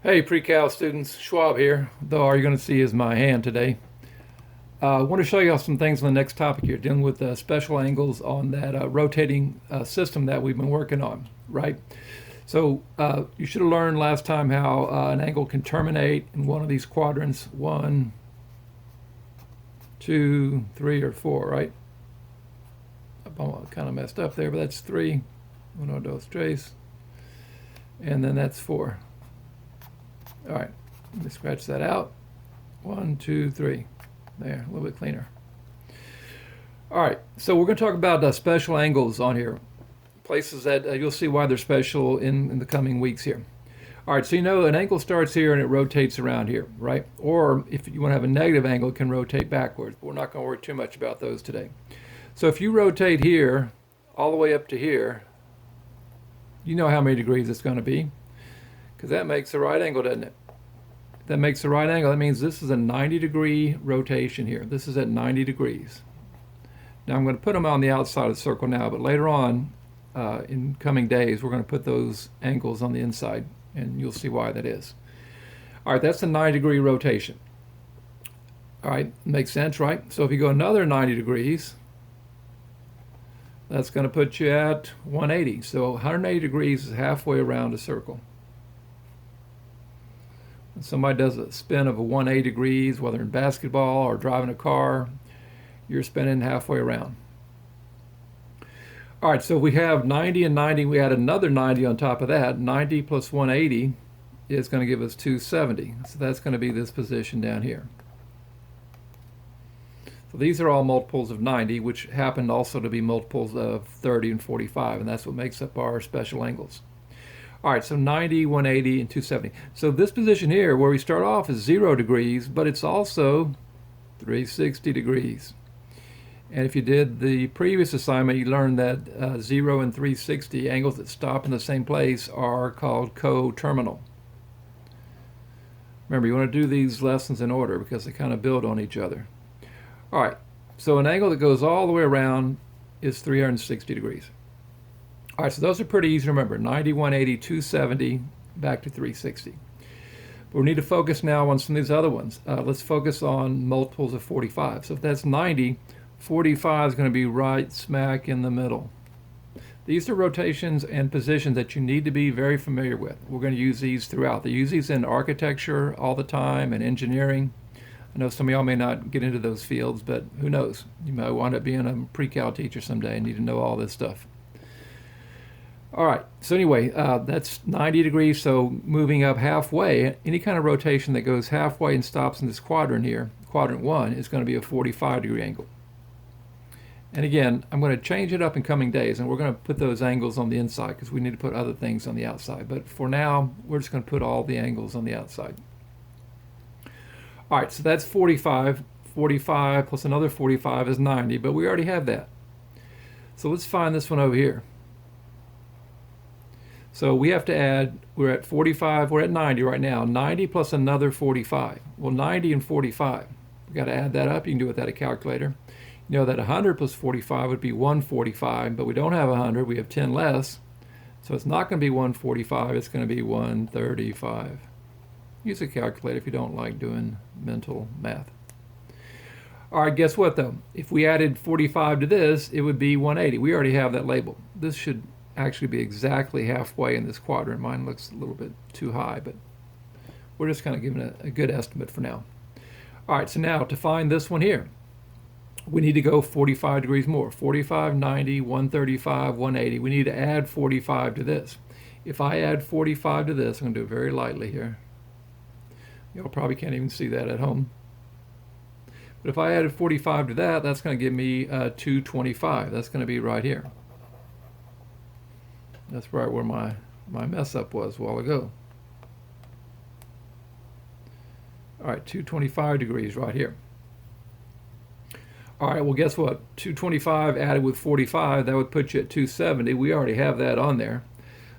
Hey pre-cal students, Schwab here. Though all you're going to see is my hand today. I want to show you some things on the next topic here, dealing with special angles on that rotating system that we've been working on, right? So you should have learned last time how an angle can terminate in one of these quadrants, 1, 2, 3, or 4, right? I'm kind of messed up there, but that's 3, 1, 2, 3, and then that's 4. All right, let me scratch that out. 1, 2, 3. There, a little bit cleaner. All right, so we're going to talk about special angles on here, places that you'll see why they're special in the coming weeks here. All right, so you know an angle starts here and it rotates around here, right? Or if you want to have a negative angle, it can rotate backwards. But we're not going to worry too much about those today. So if you rotate here all the way up to here, you know how many degrees it's going to be, because that makes a right angle, doesn't it? That makes a right angle. That means this is a 90-degree rotation here. This is at 90 degrees. Now I'm going to put them on the outside of the circle now, but later on in coming days, we're going to put those angles on the inside, and you'll see why that is. All right, that's a 90-degree rotation. All right, makes sense, right? So if you go another 90 degrees, that's going to put you at 180. So 180 degrees is halfway around a circle. When somebody does a spin of a 180 degrees, whether in basketball or driving a car, you're spinning halfway around. All right, so we have 90 and 90. We add another 90 on top of that. 90 plus 180 is going to give us 270. So that's going to be this position down here. So these are all multiples of 90, which happen also to be multiples of 30 and 45, and that's what makes up our special angles. All right, so 90, 180, and 270. So this position here, where we start off, is 0 degrees, but it's also 360 degrees. And if you did the previous assignment, you learned that 0 and 360 angles that stop in the same place are called coterminal. Remember, you want to do these lessons in order because they kind of build on each other. All right, so an angle that goes all the way around is 360 degrees. All right, so those are pretty easy to remember. 90, 180, 270, back to 360. But we need to focus now on some of these other ones. Let's focus on multiples of 45. So if that's 90, 45 is going to be right smack in the middle. These are rotations and positions that you need to be very familiar with. We're going to use these throughout. They use these in architecture all the time and engineering. I know some of y'all may not get into those fields, but who knows? You might wind up being a pre-cal teacher someday and need to know all this stuff. All right, so anyway, that's 90 degrees, so moving up halfway, any kind of rotation that goes halfway and stops in this quadrant here, quadrant 1, is going to be a 45-degree angle. And again, I'm going to change it up in coming days, and we're going to put those angles on the inside because we need to put other things on the outside. But for now, we're just going to put all the angles on the outside. All right, so that's 45. 45 plus another 45 is 90, but we already have that. So let's find this one over here. So we have to add, we're at 45, we're at 90 right now. 90 plus another 45. Well, 90 and 45, we've got to add that up. You can do it with a calculator. You know that 100 plus 45 would be 145, but we don't have 100, we have 10 less. So it's not going to be 145, it's going to be 135. Use a calculator if you don't like doing mental math. All right, guess what though? If we added 45 to this, it would be 180. We already have that label. This should actually be exactly halfway in this quadrant. Mine looks a little bit too high, but we're just kind of giving a good estimate for now. All right, so now to find this one here, we need to go 45 degrees more. 45, 90, 135, 180. We need to add 45 to this. If I add 45 to this, I'm going to do it very lightly here. Y'all probably can't even see that at home. But if I added 45 to that, that's going to give me 225. That's going to be right here. That's right where my mess up was a while ago. All right, 225 degrees right here. All right, well, guess what? 225 added with 45, that would put you at 270. We already have that on there.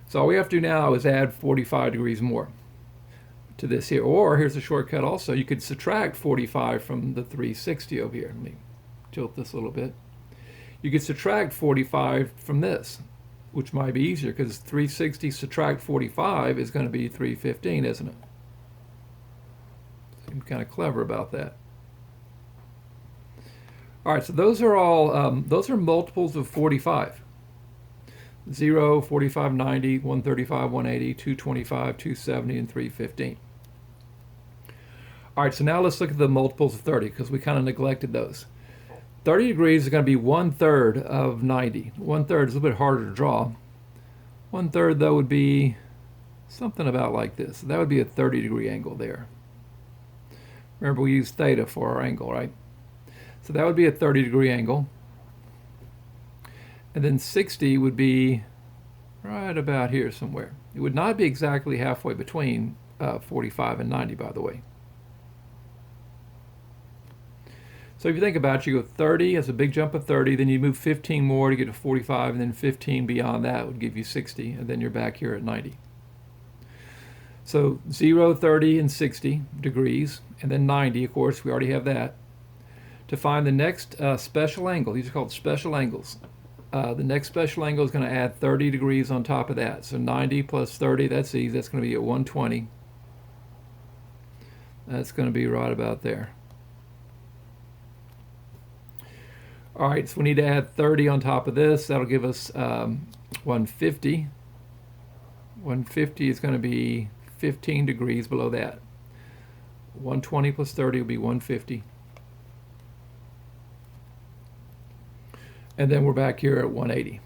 So all we have to do now is add 45 degrees more to this here. Or here's a shortcut also. You could subtract 45 from the 360 over here. Let me tilt this a little bit. You could subtract 45 from this, which might be easier because 360 subtract 45 is going to be 315, isn't it? I'm kind of clever about that. All right, so those are all, those are multiples of 45. 0, 45, 90, 135, 180, 225, 270, and 315. All right, so now let's look at the multiples of 30 because we kind of neglected those. 30 degrees is going to be 1/3 of 90. 1/3 is a little bit harder to draw. 1/3 though would be something about like this. That would be a 30-degree angle there. Remember we use theta for our angle, right? So that would be a 30-degree angle. And then 60 would be right about here somewhere. It would not be exactly halfway between 45 and 90, by the way. So if you think about it, you go 30, that's a big jump of 30, then you move 15 more to get to 45, and then 15 beyond that would give you 60, and then you're back here at 90. So 0, 30, and 60 degrees, and then 90, of course, we already have that. To find the next special angle, these are called special angles. The next special angle is going to add 30 degrees on top of that. So 90 plus 30, that's easy. That's going to be at 120. That's going to be right about there. All right, so we need to add 30 on top of this. That'll give us 150. 150 is going to be 15 degrees below that. 120 plus 30 will be 150. And then we're back here at 180.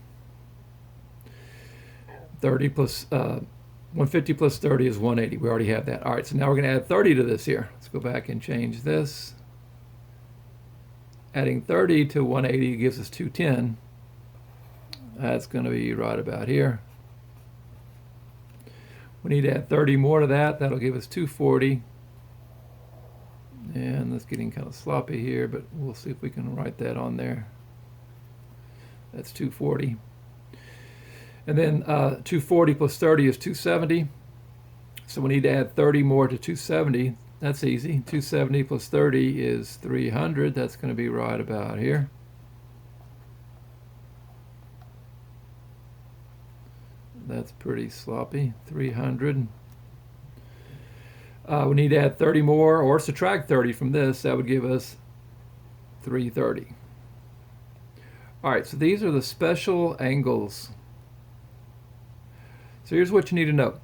30 plus 150 plus 30 is 180. We already have that. All right, so now we're going to add 30 to this here. Let's go back and change this. Adding 30 to 180 gives us 210. That's going to be right about here. We need to add 30 more to that. That'll give us 240. And that's getting kind of sloppy here, but we'll see if we can write that on there. That's 240. And then 240 plus 30 is 270. So we need to add 30 more to 270. That's easy. 270 plus 30 is 300. That's going to be right about here. That's pretty sloppy. 300. We need to add 30 more or subtract 30 from this. That would give us 330. All right, so these are the special angles. So here's what you need to know.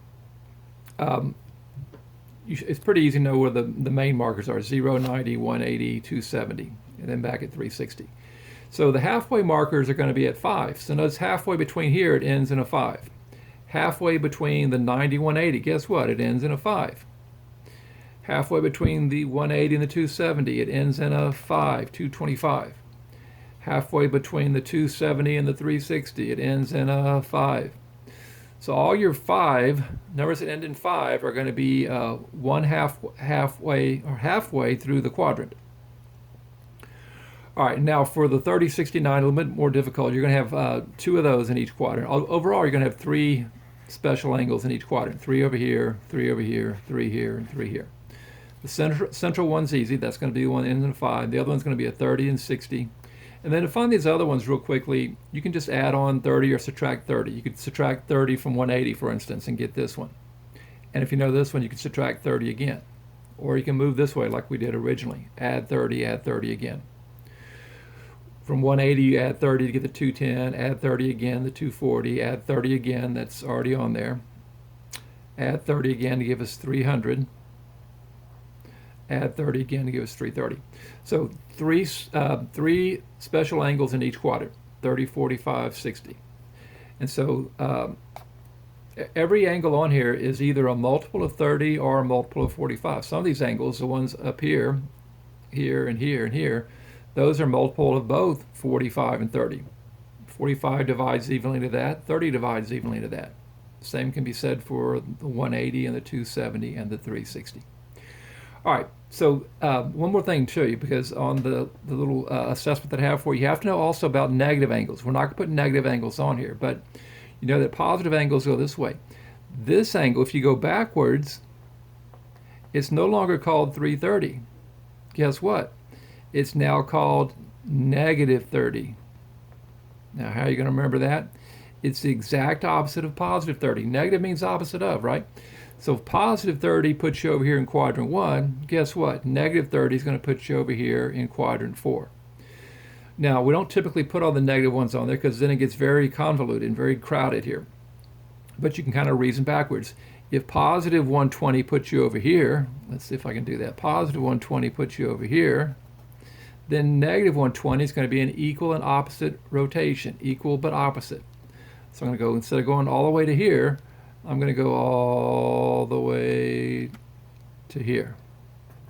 It's pretty easy to know where the main markers are: 0, 90, 180, 270, and then back at 360. So the halfway markers are going to be at 5. So notice halfway between here, it ends in a 5. Halfway between the 90 and 180, guess what? It ends in a 5. Halfway between the 180 and the 270, it ends in a 5, 225. Halfway between the 270 and the 360, it ends in a 5. So all your 5 numbers that end in 5 are going to be halfway through the quadrant. All right, now for the 30, 69, a little bit more difficult. You're going to have 2 of those in each quadrant. Overall, you're going to have 3 special angles in each quadrant: 3 over here, 3 over here, 3 here, and 3 here. The central one's easy. That's going to be the one that ends in a 5. The other one's going to be a 30 and 60. And then to find these other ones real quickly, you can just add on 30 or subtract 30. You could subtract 30 from 180, for instance, and get this one. And if you know this one, you can subtract 30 again. Or you can move this way like we did originally. Add 30 again. From 180, you add 30 to get the 210, add 30 again, the 240, add 30 again, that's already on there. Add 30 again to give us 300. Add 30 again to give us 330. So three special angles in each quadrant: 30, 45, 60. And so every angle on here is either a multiple of 30 or a multiple of 45. Some of these angles, the ones up here, here, and here, and here, those are multiple of both 45 and 30. 45 divides evenly to that, 30 divides evenly to that. Same can be said for the 180 and the 270 and the 360. All right, so one more thing to show you, because on the little assessment that I have for you, you have to know also about negative angles. We're not going to put negative angles on here, but you know that positive angles go this way. This angle, if you go backwards, it's no longer called 330. Guess what? It's now called negative 30. Now, how are you going to remember that? It's the exact opposite of positive 30. Negative means opposite of, right? So if positive 30 puts you over here in quadrant 1, guess what? Negative 30 is going to put you over here in quadrant 4. Now, we don't typically put all the negative ones on there because then it gets very convoluted and very crowded here. But you can kind of reason backwards. If positive 120 puts you over here, let's see if I can do that. Positive 120 puts you over here, then negative 120 is going to be an equal and opposite rotation, equal but opposite. So I'm going to go, instead of going all the way to here, I'm going to go all the way to here.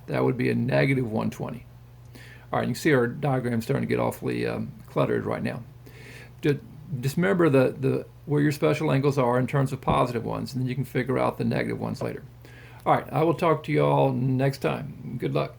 That would be a negative 120. All right, you can see our diagram starting to get awfully cluttered right now. Just remember where your special angles are in terms of positive ones, and then you can figure out the negative ones later. All right, I will talk to you all next time. Good luck.